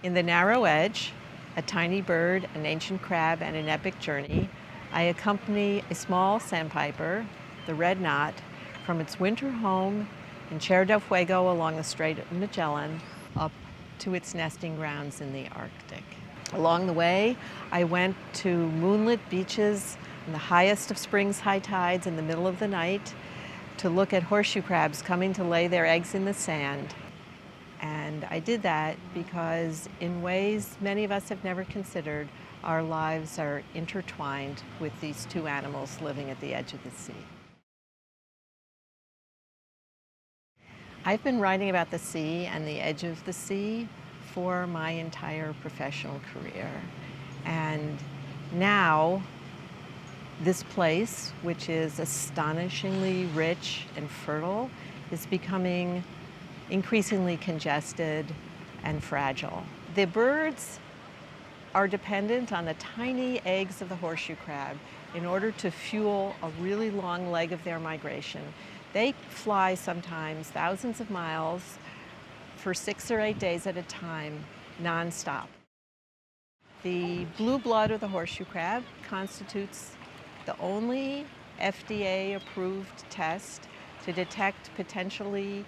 In The Narrow Edge, A Tiny Bird, an Ancient Crab, and an Epic Journey, I accompany a small sandpiper, the red knot, from its winter home in Tierra del Fuego along the Strait of Magellan up to its nesting grounds in the Arctic. Along the way, I went to moonlit beaches on the highest of spring's high tides in the middle of the night to look at horseshoe crabs coming to lay their eggs in the sand. And I did that because in ways many of us have never considered, our lives are intertwined with these two animals living at the edge of the sea. I've been writing about the sea and the edge of the sea for my entire professional career. And now, this place, which is astonishingly rich and fertile, is becoming increasingly congested and fragile. The birds are dependent on the tiny eggs of the horseshoe crab in order to fuel a really long leg of their migration. They fly sometimes thousands of miles for 6 or 8 days at a time, nonstop. The blue blood of the horseshoe crab constitutes the only FDA-approved test to detect potentially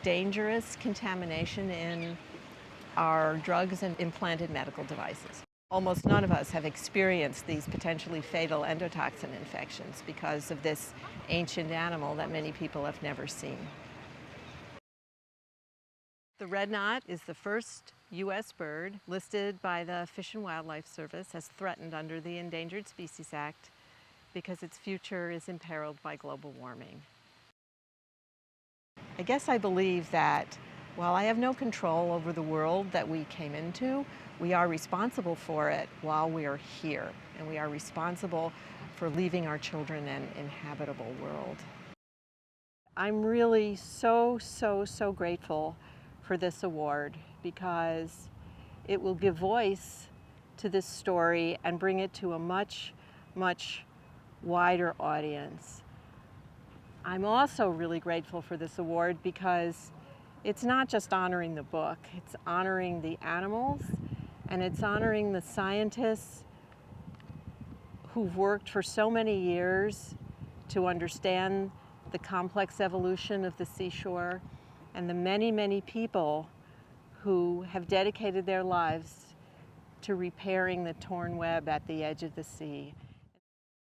dangerous contamination in our drugs and implanted medical devices. Almost none of us have experienced these potentially fatal endotoxin infections because of this ancient animal that many people have never seen. The red knot is the first U.S. bird listed by the Fish and Wildlife Service as threatened under the Endangered Species Act because its future is imperiled by global warming. I guess I believe that while I have no control over the world that we came into, we are responsible for it while we are here, and we are responsible for leaving our children an inhabitable world. I'm really so grateful for this award because it will give voice to this story and bring it to a much wider audience. I'm also really grateful for this award because it's not just honoring the book, it's honoring the animals, and it's honoring the scientists who've worked for so many years to understand the complex evolution of the seashore, and the many people who have dedicated their lives to repairing the torn web at the edge of the sea.